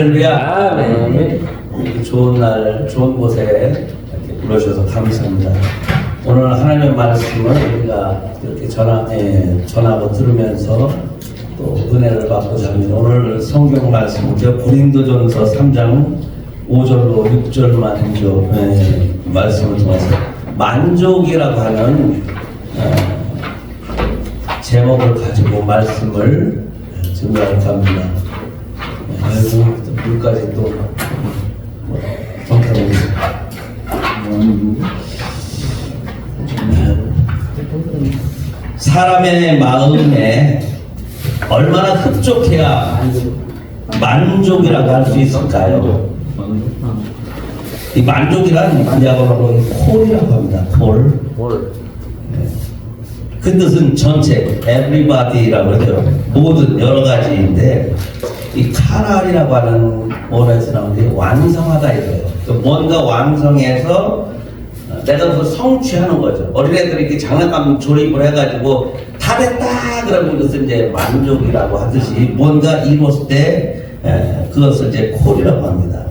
할렐루야. 네. 좋은 날, 좋은 곳에 이렇게 불러주셔서 감사합니다. 오늘 하나님의 말씀을 우리가 이렇게 전하고 들으면서 또 은혜를 받고자 합니다. 오늘 성경 말씀은 고린도전서 3장 5절로 6절 말씀을 통해서 만족이라고 하는 제목을 가지고 말씀을 증거할까 합니다. 아이고, 물까지 또 정타되고 사람의 마음에 얼마나 흡족해야 만족이라고 할 수 있을까요? 이 만족이란 한자어로 콜이라고 합니다. 콜. 그 뜻은 전체, everybody라고 하죠. 모든 여러 가지인데 이 카랄이라고 하는 원어에서 나온 게 완성하다 이거예요. 뭔가 완성해서 내가 그 성취하는 거죠. 어린애들이 이렇게 장난감 조립을 해가지고 다 됐다 그러면 그것을 이제 만족이라고 하듯이 뭔가 이뤘을 때 그것을 이제 콜이라고 합니다.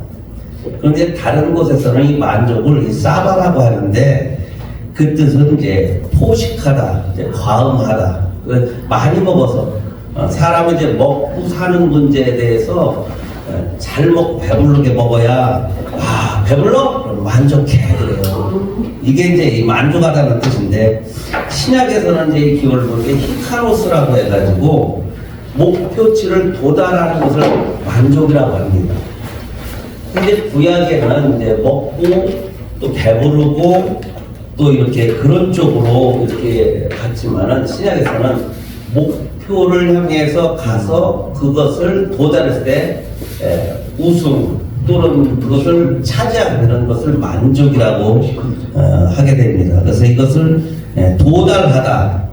그런데 다른 곳에서는 이 만족을 이 사바라고 하는데 그 뜻은 이제 포식하다, 이제 과음하다, 많이 먹어서 사람은 이제 먹고 사는 문제에 대해서 잘 먹고 배부르게 먹어야 배불러? 그럼 만족해 그래요. 이게 이제 이 만족하다는 뜻인데 신약에서는 이제 이 기호를 볼 때 히카로스라고 해가지고 목표치를 도달하는 것을 만족이라고 합니다. 근데 구약에는 이제 먹고 또 배부르고 또 이렇게 그런 쪽으로 이렇게 갔지만은 신약에서는 목표를 향해서 가서 그것을 도달했을 때 우승 또는 그것을 차지하게 되는 것을 만족이라고 하게 됩니다. 그래서 이것을 도달하다.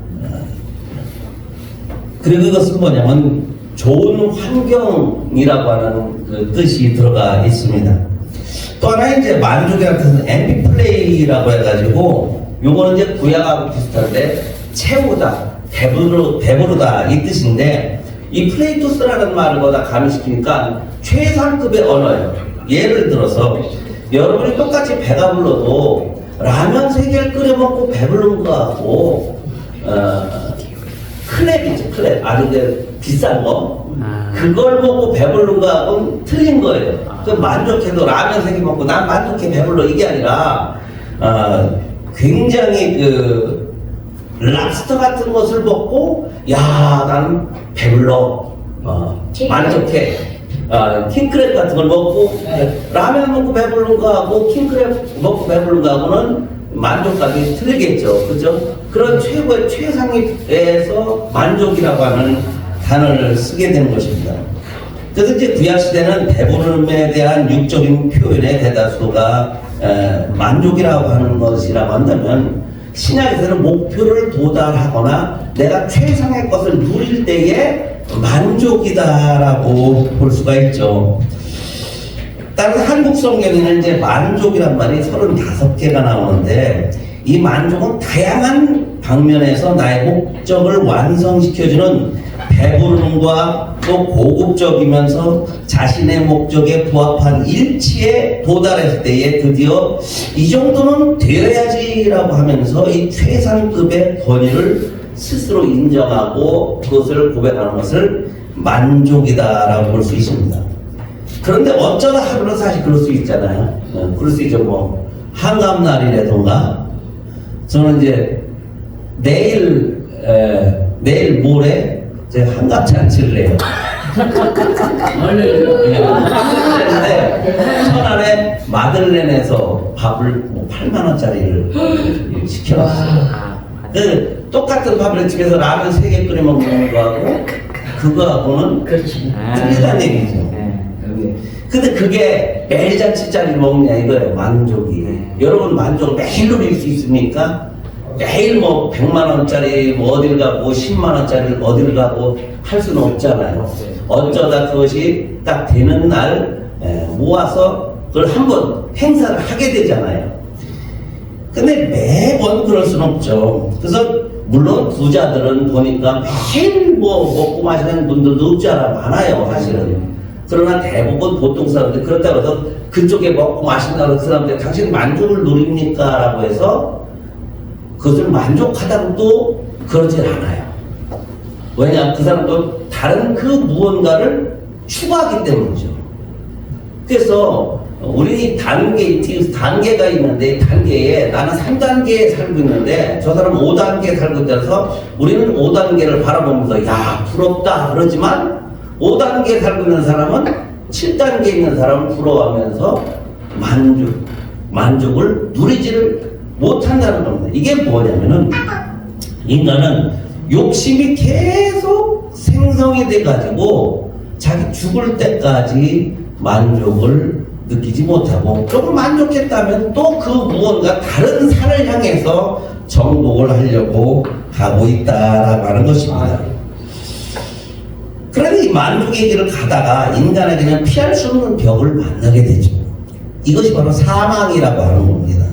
그리고 이것은 뭐냐면 좋은 환경이라고 하는 그 뜻이 들어가 있습니다. 또 하나 이제 만족이라는 뜻은 엠피플레이라고 해가지고 요거는 이제 구약하고 비슷한데 채우다, 배부르다 이 뜻인데 이 플레이토스라는 말을 거다 가미시키니까 최상급의 언어예요. 예를 들어서 여러분이 똑같이 배가 불러도 라면 3개를 끓여 먹고 배부른 거하고 크랩이죠. 크랩 아주 비싼 거 그걸 먹고 배부른 거하고는 틀린 거예요. 그 만족해도 라면 3개 먹고 난 만족해 배불러 이게 아니라 굉장히 그 랍스터 같은 것을 먹고 나는 배불러 만족해 킹크랩 같은 걸 먹고 라면 먹고 배부른 거하고 킹크랩 먹고 배부른 거하고는 만족감이 틀리겠죠. 그죠? 그런 최고의 최상위에서 만족이라고 하는 단어를 쓰게 되는 것입니다. 그래서 이제 구약시대는 배부름에 대한 육적인 표현의 대다수가 만족이라고 하는 것이라고 한다면 신약에서는 목표를 도달하거나 내가 최상의 것을 누릴 때에 만족이다라고 볼 수가 있죠. 다른 한국 성경에는 이제 만족이란 말이 35개가 나오는데 이 만족은 다양한 방면에서 나의 목적을 완성시켜주는 배부름과 또 고급적이면서 자신의 목적에 부합한 일치에 도달했을 때에 드디어 이 정도는 되어야지라고 하면서 이 최상급의 권위를 스스로 인정하고 그것을 고백하는 것을 만족이다라고 볼 수 있습니다. 그런데 어쩌다 하루는 사실 그럴 수 있잖아요. 그럴 수 있죠. 뭐 한감날이라던가 저는 이제 내일 모레 제 한갑잔치를 해요. 그런데 천안에 마들렌에서 밥을 8만 원짜리를 시켜놨어요. 똑같은 밥을 집에서 라면 3개 끓여 먹는 거하고 그거하고는 틀리다는 얘기죠. 근데 그게 매일 잔치짜리 먹냐 이거예요. 만족이. 여러분 만족을 매일 누릴 수 있습니까? 매일 뭐 100만 원짜리 뭐 어딜 가고 10만 원짜리 어딜 가고 할 수는 없잖아요. 어쩌다 그것이 딱 되는 날 모아서 그걸 한번 행사를 하게 되잖아요. 근데 매번 그럴 수는 없죠. 그래서 물론 부자들은 보니까 매일 뭐 먹고 마시는 분들도 없지 않아 많아요 사실은. 그러나 대부분 보통 사람들 그렇다고 해서 그쪽에 먹고 마신다고 해서 그 사람들 당신 만족을 누립니까? 라고 해서 그것을 만족하다고 또 그러질 않아요. 왜냐? 그 사람도 다른 그 무언가를 추구하기 때문이죠. 그래서 우리 단계가 있는데, 단계에 나는 3단계에 살고 있는데 저 사람은 5단계에 살고 있어서 우리는 5단계를 바라보면서 야 부럽다 그러지만 5단계에 살고 있는 사람은 7단계에 있는 사람을 부러워하면서 만족을 누리지를 못한다는 겁니다. 이게 뭐냐면은 인간은 욕심이 계속 생성이 돼가지고 자기 죽을 때까지 만족을 느끼지 못하고 조금 만족했다면 또 그 무언가 다른 산을 향해서 정복을 하려고 가고 있다라고 하는 것입니다. 그러니 이 만족의 길을 가다가 인간에게는 피할 수 없는 벽을 만나게 되죠. 이것이 바로 사망이라고 하는 겁니다.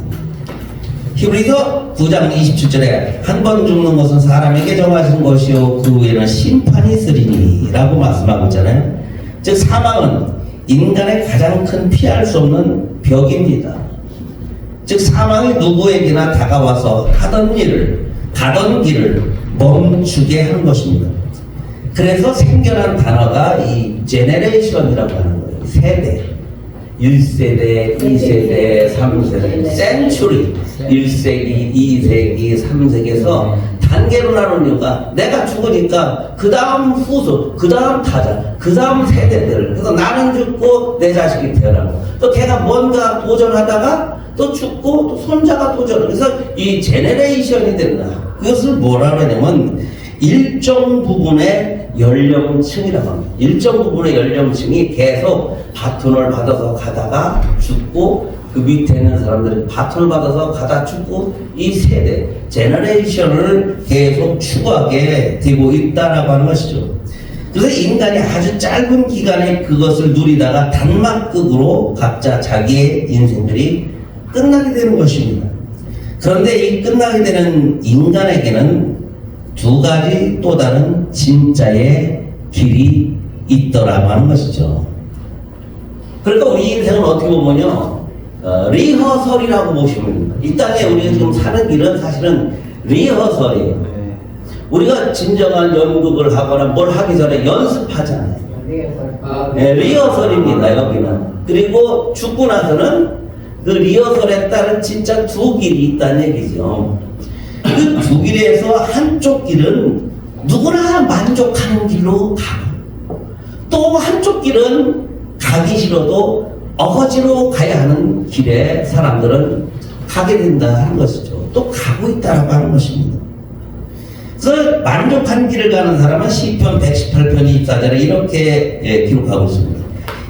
히브리서 9장 27절에 한 번 죽는 것은 사람에게 정하신 것이요 그 후에는 심판이 있으리니 라고 말씀하고 있잖아요. 즉 사망은 인간의 가장 큰 피할 수 없는 벽입니다. 즉 사망이 누구에게나 다가와서 하던 일을 가던 길을 멈추게 하는 것입니다. 그래서 생겨난 단어가 이 제네레이션이라고 하는 거예요. 세대. 1세대, 2세대, 3세대, 센츄리, 1세기, 2세기, 3세기에서 단계로 나눈 이유가 내가 죽으니까 그 다음 후손, 그 다음 타자, 그 다음 세대들, 그래서 나는 죽고 내 자식이 태어나고 또 걔가 뭔가 도전하다가 또 죽고 또 손자가 도전을, 그래서 이 제네레이션이 된다. 그것을 뭐라 그러냐면 일정 부분의 연령층이라고 합니다. 일정 부분의 연령층이 계속 바톤을 받아서 가다가 죽고 그 밑에 있는 사람들이 바톤을 받아서 가다 죽고 이 세대, 제너레이션을 계속 추구하게 되고 있다라고 하는 것이죠. 그래서 인간이 아주 짧은 기간에 그것을 누리다가 단막극으로 각자 자기의 인생들이 끝나게 되는 것입니다. 그런데 이 끝나게 되는 인간에게는 두 가지 또 다른 진짜의 길이 있더라고 하는 것이죠. 그러니까 우리 인생은 어떻게 보면요, 리허설이라고 보시면 됩니다. 이 땅에 우리가 지금 사는 길은 사실은 리허설이에요. 우리가 진정한 연극을 하거나 뭘 하기 전에 연습하잖아요. 네, 리허설입니다, 여기는. 그리고 죽고 나서는 그 리허설에 따른 진짜 두 길이 있다는 얘기죠. 그 두 길에서 한쪽 길은 누구나 만족하는 길로 가고 또 한쪽 길은 가기 싫어도 어거지로 가야 하는 길에 사람들은 가게 된다 하는 것이죠. 또 가고 있다라고 하는 것입니다. 그래서 만족한 길을 가는 사람은 시편 118편 24절에 이렇게 기록하고 있습니다.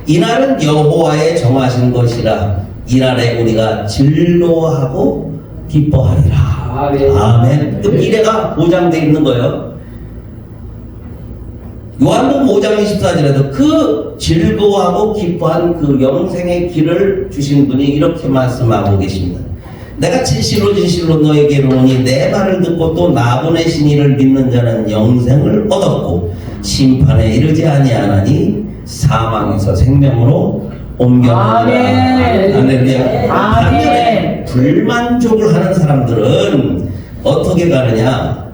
이날은 여호와의 정하신 것이라 이날에 우리가 즐거워하고 기뻐하리라. 아멘. 그 미래가 보장되어 있는 거예요. 요한복음 5장 24절에도 그 즐거워하고 기뻐한 그 영생의 길을 주신 분이 이렇게 말씀하고 계십니다. 내가 진실로 진실로 너에게 이르노니 내 말을 듣고 또 나 보내신 이를 믿는 자는 영생을 얻었고 심판에 이르지 아니하나니 사망에서 생명으로 옮겨나니라. 아멘. 반면에 불만족을 하는 사람들은 어떻게 가느냐?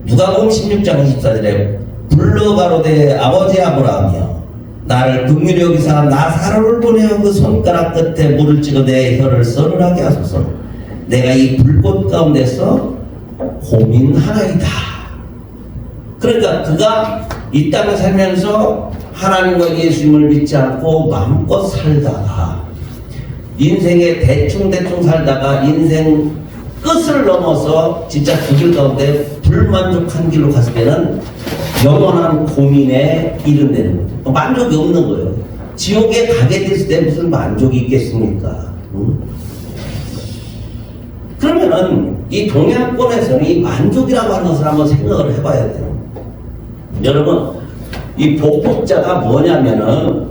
누가복음 16장 24절에 불러 가로되 아버지 아브라함이여 나를 긍휼히 여기사 나사로를 보내어 그 손가락 끝에 물을 찍어 내 혀를 서늘하게 하소서. 내가 이 불꽃 가운데서 고민하나이다. 그러니까 그가 이 땅에 살면서 하나님과 예수님을 믿지 않고 마음껏 살다가 인생에 대충대충 살다가 인생 끝을 넘어서 진짜 그 길 가운데 불만족한 길로 갔을 때는 영원한 고민에 이른다는 거죠. 만족이 없는 거예요. 지옥에 가게 됐을 때 무슨 만족이 있겠습니까? 그러면은 이 동양권에서는 이 만족이라고 하는 것을 한번 생각을 해봐야 돼요. 여러분, 이 복복자가 뭐냐면은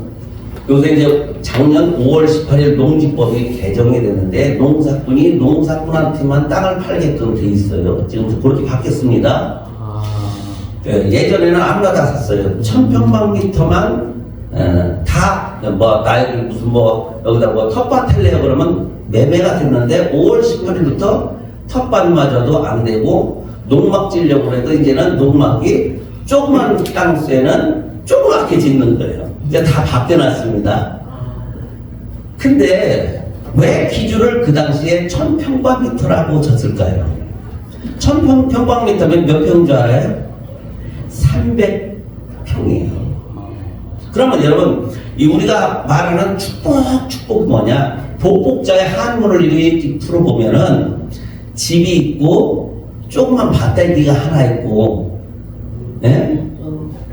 요새 이제 작년 5월 18일 농지법이 개정이 됐는데 농사꾼이 농사꾼한테만 땅을 팔게끔 돼 있어요. 지금 그렇게 바뀌었습니다. 예전에는 아무나 다 샀어요. 1000평방미터만 다 뭐 나에게 무슨 뭐 여기다 뭐 텃밭 할래요 그러면 매매가 됐는데 5월 18일부터 텃밭마저도 안 되고 농막 지려고 해도 이제는 농막이 조그만 땅수에는 조그맣게 짓는 거예요. 이제 다 바뀌어놨습니다. 근데 왜 기준을 그 당시에 1000평방미터라고 졌을까요? 1000평방미터면 몇 평인 줄 알아요? 300평이에요. 그러면 여러분, 이 우리가 말하는 축복이 뭐냐? 복복자의 한문을 이렇게 풀어보면은 집이 있고 조그만 밭대기가 하나 있고, 예?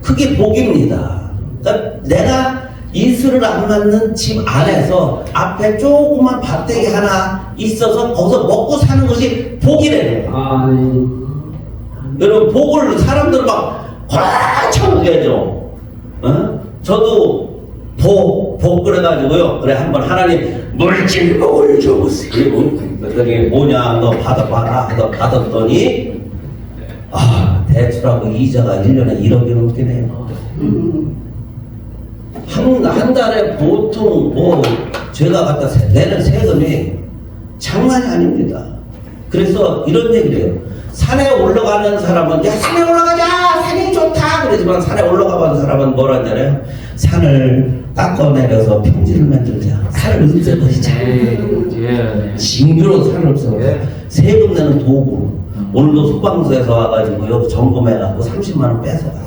그게 복입니다. 그러니까 내가 이슬을 안 맞는 집 안에서 앞에 조그만 밭대기 하나 있어서 거기서 먹고 사는 것이 복이래요. 여러분, 복을 사람들 막 꽉찬 얘기하죠. 어? 저도 복 그래가지고요. 그래 한번 하나님 물질복을 줘보세요. 그랬더니 뭐냐 너 받아봐라 하다 받았더니 대출하고 이자가 1년에 1억이 넘게 돼요. 한 달에 보통 뭐 제가 갖다 내는 세금이 장난이 아닙니다. 그래서 이런 얘기를 해요. 산에 올라가는 사람은 야 산에 올라가자 산이 좋다 그러지만 산에 올라가는 사람은 뭐라 하잖아요. 산을 깎아내려서 평지를 만들자. 산을 없애버리자. 징그러운 산을 없애버리자. 세금 내는 도구. 오늘도 소방서에서 와가지고요 점검해갖고 30만 원 뺏어가요.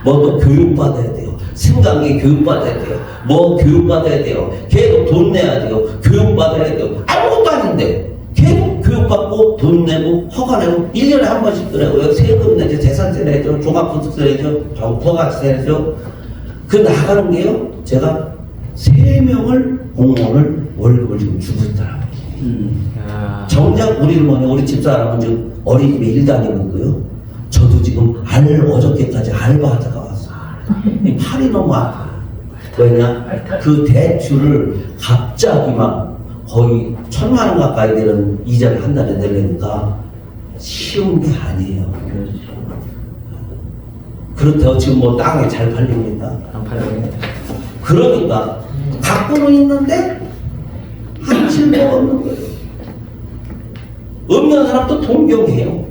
뭐 또 교육받아야 돼요. 생강에 교육받아야 돼요. 뭐 교육받아야 돼요. 계속 돈 내야 돼요. 교육받아야 돼요. 아무것도 아닌데 계속 교육받고 돈 내고 허가 내고 1년에 한 번씩 그래고요. 세금 내죠. 재산세 내죠. 종합소득세 내죠. 부가세 내죠. 그 나가는 게요. 제가 3명을 공무원을 월급을 지금 주고 있더라고요. 정작 우리는 뭐냐 우리 집사람은 지금 어린이집에 일 다니고 있고요. 저도 지금 어저께까지 알바하다가 왔어요. 이 팔이 너무 아파요. 왜냐? 그 대출을 갑자기 막 거의 1000만 원 가까이 되는 이자를 한 달에 내려니까 쉬운 게 아니에요. 그렇다고 지금 뭐 땅이 잘 팔립니다. 안 팔려요. 그러니까 갖고는 있는데 한칠도 없는 거예요. 없는 사람도 동경해요.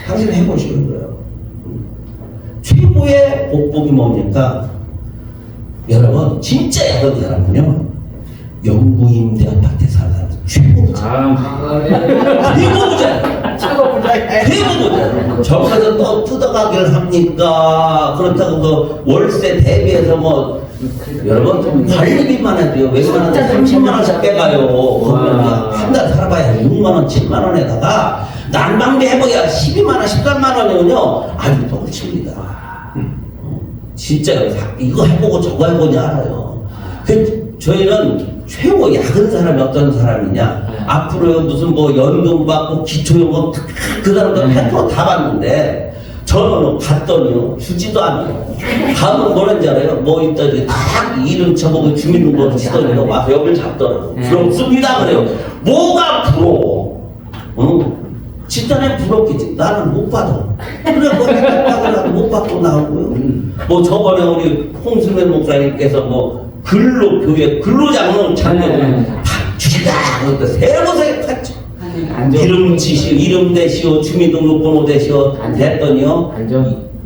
당신 해보시는 거예요. 최고의 복복이 뭡니까? 여러분 진짜 야근 사람은요 영구임대 아파트에 사는 사람 최고부자. 최고부자. 저기서 또 뜯어가기를 합니까? 그렇다고 그 월세 대비해서 뭐 여러분 관리비만 해도요 웬만하면 30만 원씩 빼가요. 한 달 살아봐야 6만 원, 7만 원에다가 난방비 해봐야 12만 원, 13만 원이면요 아주 덕을 칩니다. 진짜 이거 해보고 저거 해보니 알아요. 저희는 최고 야근 사람이 어떤 사람이냐 앞으로 무슨 뭐 연금 받고 기초연금 그 사람들 100% 다 받는데 저는 갔더니요 주지도 않아요. 다음은 뭐라는지 알아요? 뭐 있다지 딱 이름 쳐보고 주민등록을 치더니요 와서 여기를 잡더라고. 부럽습니다 그래요. 뭐가 부러워? 집단에 부럽겠지. 나는 못 받아. 그래 뭐 해달라고 못 받고 나오고요. 뭐 저번에 우리 홍승래 목사님께서 뭐 근로장로 장려를 주시다. 그러니까 세 곳에 갔죠. 이름 치시오, 이름 대시오, 주민등록번호 대시오 됐더니요.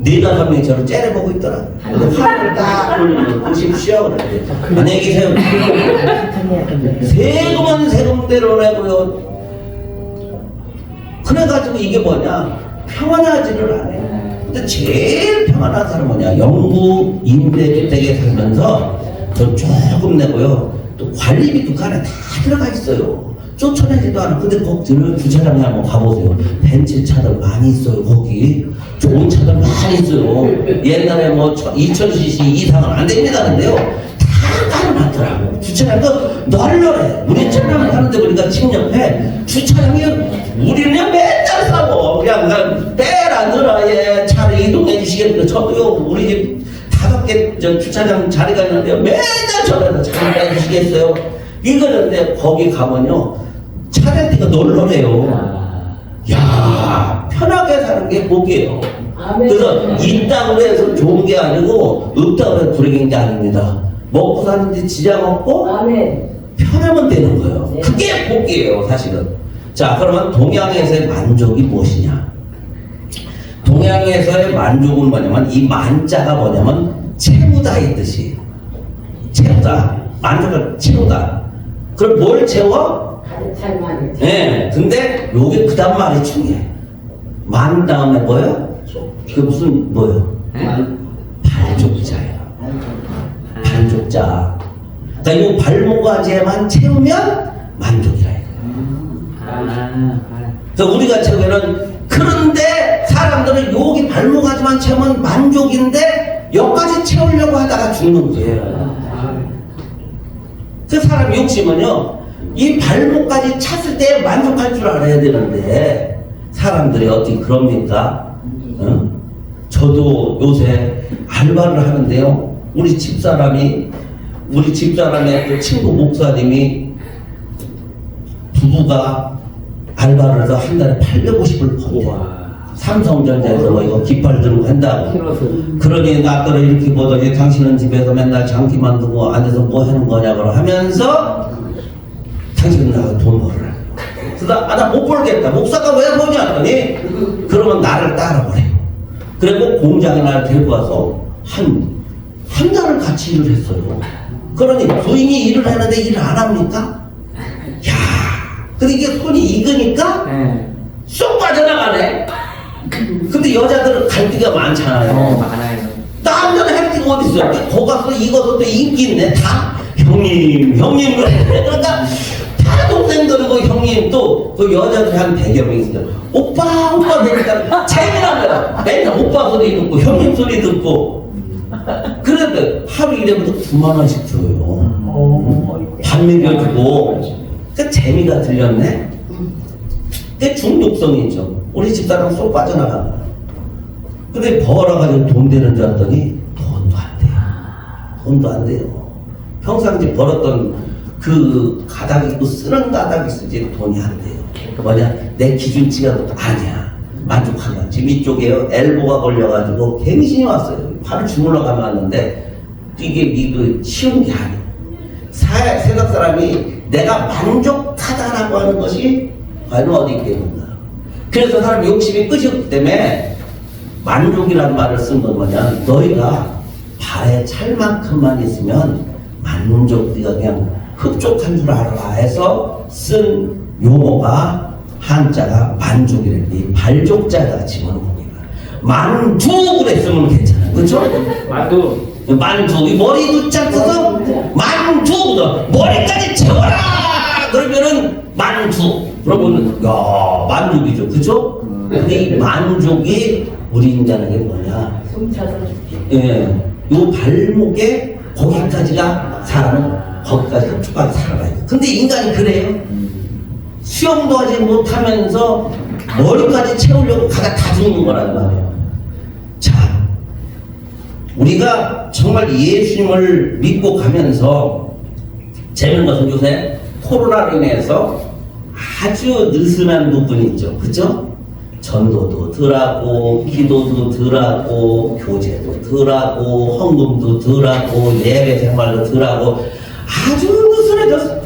4-5명이 저를 째려보고 있더라고요. 화를 딱 돌리면 보십시오. 안녕히 계세요. 세금은 세금대로 내고요. 그래가지고 이게 뭐냐 평안하지를 않아요. 근데 제일 평안한 사람은 뭐냐 영구 임대주택에 살면서 저 조금 내고요. 또 관리비도 그 안에 다 들어가 있어요. 쫓아내지도 않아. 근데 거기 주차장에 한번 가보세요. 벤츠 차들 많이 있어요. 거기 좋은 차들 많이 있어요. 옛날에 뭐 2000cc 이상은 안 됩니다. 근데요 다 깔아놨더라고. 주차장도 널널해. 우리 차량을 타는데 보니까 집 옆에 주차장이 우리는 맨날 싸고 그냥 빼라 넣어라 예 차를 이동해 주시겠는데 저도요 우리 집 5개 주차장 자리가 있는데요 맨날 저래서 차를 빼주시겠어요. 이거는데 거기 가면요 차량대가 널널해요. 야 편하게 사는 게 복이에요. 그래서 있다고 해서 좋은 게 아니고 없다고 해서 불행한 게 아닙니다. 먹고 사는데 지장 없고 편하면 되는 거예요. 네. 그게 복이에요, 사실은. 자, 그러면 동양에서의 만족이 무엇이냐? 동양에서의 만족은 뭐냐면 이 만자가 뭐냐면 채우다 이 뜻이. 채우다. 만족을 채우다. 그럼 뭘 채워? 네. 근데 요게 그 다음 말이 중요해. 만 다음에 뭐예요? 그 무슨 뭐예요? 발족자예요. 발족자. 그러니까 이 발모가지에만 채우면 만족이라 이거예요. 그래서 우리가 채우면은 그런데 사람들은 여기 발모가지만 채우면 만족인데 여기까지 채우려고 하다가 죽는 거예요. 그 사람 욕심은요, 이 발목까지 찼을 때 만족할 줄 알아야 되는데 사람들이 어떻게 그럽니까? 저도 요새 알바를 하는데요, 우리 집사람의 그 친구 목사님이 부부가 알바를 해서 한 달에 850을 번대요. 삼성전자에서 뭐 이거 깃발 들고 한다고. 그러니 나더러 이렇게 보더니 당신은 집에서 맨날 장기 만들고 앉아서 뭐 하는 거냐고 하면서 당신은 나가 돈 벌으라. 그래서 나 못 벌겠다. 목사가 왜 보냐 했더니 그러면 나를 따라오래요. 그리고 공장에 나를 데리고 와서 한 달을 같이 일을 했어요. 그러니 부인이 일을 하는데 일을 안 합니까? 야, 근데 이게 손이 익으니까 쏙 빠져나가네. 근데 여자들은 갈 데가 많잖아요. 많아요. 남자는 할 데가 어디 있어요? 거기 가서 익어서 또 인기 있네. 다 형님 그러니까 다 동생들이고 형님 또 그 여자들이 한 100여 명 있어요. 오빠 그러니까 재미난 거야. 맨날 오빠 소리 듣고 형님 소리 듣고. 그런데 하루 일해부터 9만 원씩 줘요. 밥 먹여주고. 그 재미가 들렸네. 그 중독성이 있죠. 우리 집사람 쏙 빠져나간 거야. 근데 벌어가지고 돈 되는 줄 알았더니 돈도 안 돼요. 돈도 안 돼요. 평상시 벌었던 그 가닥 있고 쓰는 가닥이 쓰지 돈이 안 돼요. 뭐냐? 내 기준치가 아니야. 만족하냐. 지금 이쪽에 엘보가 걸려가지고 갱신이 왔어요. 바로 주물러 가면 왔는데 이게 이거 쉬운 게 아니에요. 세상 사람이 내가 만족하다라고 하는 것이 과연 어디 있겠는가. 그래서 사람 욕심이 끝이 없기 때문에 만족이라는 말을 쓴 건 뭐냐, 너희가 발에 찰 만큼만 있으면 만족, 네가 그냥 흡족한 줄 알아 해서 쓴 용어가 한자가 만족이래. 이 발족자가 집어넣은 겁니다. 만두 그랬으면 괜찮아요. 그렇죠? 만두. 이 머리도 짝서서 만두. 머리까지 채워라. 그러면은 만두. 그러면은 야 만족이죠. 그렇죠? 근데 이 만족이 우리 인간에게 뭐냐? 예, 요 발목에 거기까지가 사람은 거기까지 흡족하게 살아가요. 근데 인간이 그래요. 수영도 하지 못하면서 머리까지 채우려고 가다 다 죽는 거란 말이에요. 자, 우리가 정말 예수님을 믿고 가면서 재밌는 것은 요새 코로나로 인해서 아주 느슨한 부분이 있죠. 그죠? 전도도 덜하고, 기도도 덜하고, 교제도 덜하고, 헌금도 덜하고, 예배 생활도 덜하고, 아주 느슨해졌어.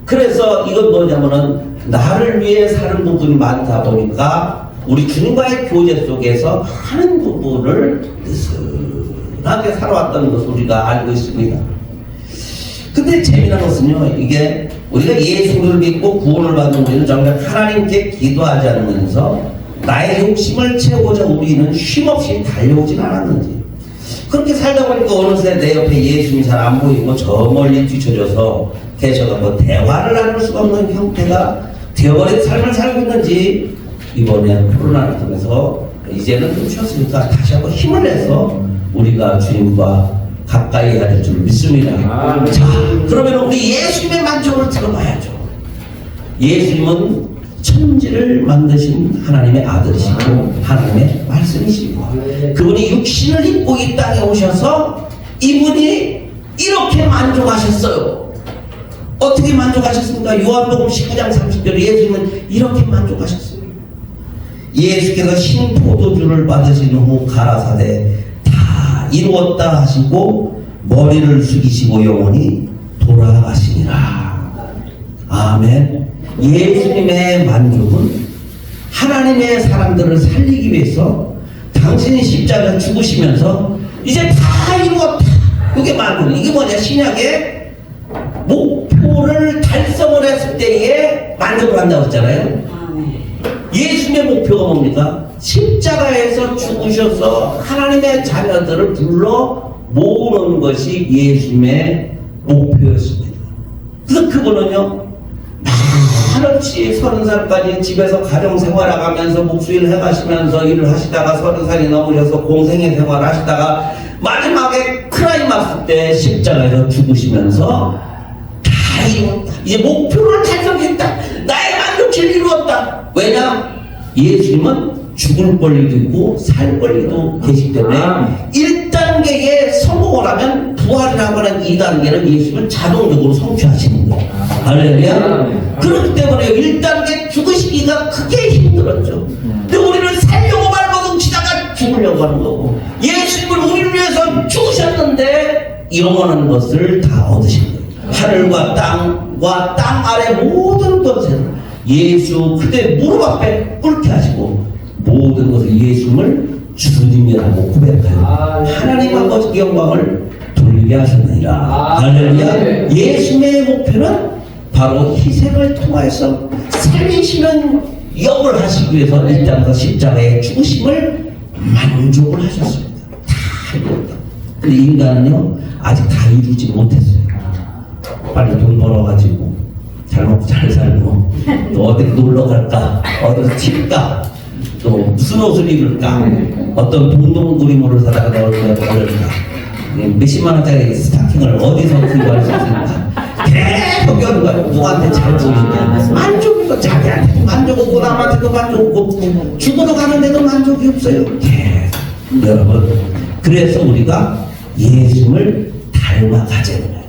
그래서 이건 뭐냐면은, 나를 위해 사는 부분이 많다 보니까, 우리 주님과의 교제 속에서 많은 부분을 느슨하게 살아왔다는 것을 우리가 알고 있습니다. 근데 재미난 것은요, 이게 우리가 예수를 믿고 구원을 받은 우리는 정말 하나님께 기도하지 않으면서 나의 욕심을 채우고자 우리는 쉼없이 달려오진 않았는지, 그렇게 살다 보니까 어느새 내 옆에 예수님이 잘 안 보이고 저 멀리 뒤쳐져서 계셔서 대화를 나눌 수가 없는 형태가 되어버린 삶을 살고 있는지, 이번에 코로나를 통해서 이제는 좀 쉬었으니까 다시 한번 힘을 내서 우리가 주님과 가까이 해야 될 줄 믿습니다. 자, 그러면 우리 예수님의 만족을 들어봐야죠. 예수님은 천지를 만드신 하나님의 아들이시고 하나님의 말씀이시고, 그분이 육신을 입고 이 땅에 오셔서 이분이 이렇게 만족하셨어요. 어떻게 만족하셨습니까? 요한복음 19장 30절에 예수님은 이렇게 만족하셨어요. 예수께서 신포도주를 받으신 후 가라사대 다 이루었다 하시고 머리를 숙이시고 영원히 돌아가시니라. 아멘. 예수님의 만족은 하나님의 사람들을 살리기 위해서 당신이 십자가 죽으시면서 이제 다 이루었다. 그게 만족. 이게 뭐냐? 신약의 목표를 달성을 했을 때에 만족을 한다고 했잖아요. 예수님의 목표가 뭡니까? 십자가에서 죽으셔서 하나님의 자녀들을 불러 모으는 것이 예수님의 목표였습니다. 그래서 그분은요, 한없이 30살까지 집에서 가정 생활하면서 목수일 해가시면서 일을 하시다가 30살이 넘으셔서 공생애 생활을 하시다가 마지막에 크라이마스 때 십자가에서 죽으시면서 다 이루었다. 이제 목표를 달성했다. 나의 만족을 이루었다. 왜냐? 예수님은 죽을 권리도 있고 살 권리도 계시기 때문에 1단계에 성공을 하면 부활이라고 하는 2단계는 예수님은 자동적으로 성취하시는 거예요. 할렐루야. 그렇기 때문에 1단계 죽으시기가 크게 힘들었죠. 근데 우리는 살려고 발버둥치다가 죽으려고 하는 거고, 예수님은 우리를 위해서 죽으셨는데 영원한 것을 다 얻으신 거예요. 하늘과 땅과 땅 아래 모든 것을 예수 그때 무릎 앞에 꿇게 하시고 모든 것을 예수님을 주님이라고 고백하여 하나님 아버지 영광을 돌리게 하셨느니라. 할렐루야. 예수님의 목표는 바로 희생을 통해서 살리시는 역을 하시기 위해서 이 땅에서 십자가의 죽으심을 만족을 하셨습니다. 다 이뤘다. 근데 인간은요 아직 다 이루지 못했어요. 빨리 돈 벌어가지고 잘 먹고 잘 살고 또 어디 놀러 갈까, 어디서 튈까, 또 무슨 옷을 입을까, 어떤 동동구리모를 사다가 넣을까, 몇십만 원짜리 스타킹을 어디서 구입할 수 있을까, 계속 연구하고 누구한테 잘 보이냐, 만족이고 자기한테도 만족이고 남한테도 만족이고 죽으러 가는데도 만족이 없어요. 계속. 여러분, 그래서 우리가 예수님을 닮아가자는 거예요.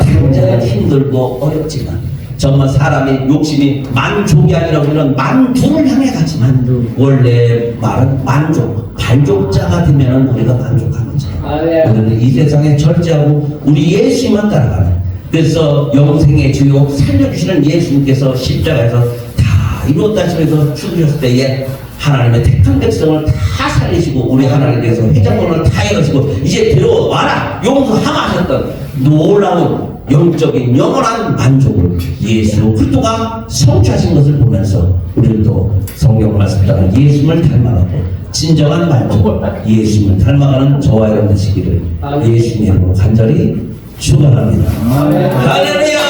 굉장히 힘들고 어렵지만 정말 사람의 욕심이 만족이 아니라 우리는 만족을 향해 가지만 원래 말은 만족, 발족자가 되면 우리가 만족하는 거예요. 우리는 이 세상에 절제하고 우리 예수님만 따라가는. 그래서 영생의 주요 살려주시는 예수님께서 십자가에서 다 이루었다 하시면서 죽으셨을 때에 하나님의 택한 백성을 다 살리시고 우리 하나님께서 회장권을 다 이루시고 이제 들어와라 용서하셨던 놀라운 영적인 영원한 만족을 예수 그리스도가 성취하신 것을 보면서 우리도 성경 말씀 따라 예수님을 닮아가고 진정한 만족 예수님을 닮아가는 저와 여러분 되시기를 예수님의 이름으로 간절히 축원합니다. 할렐루야.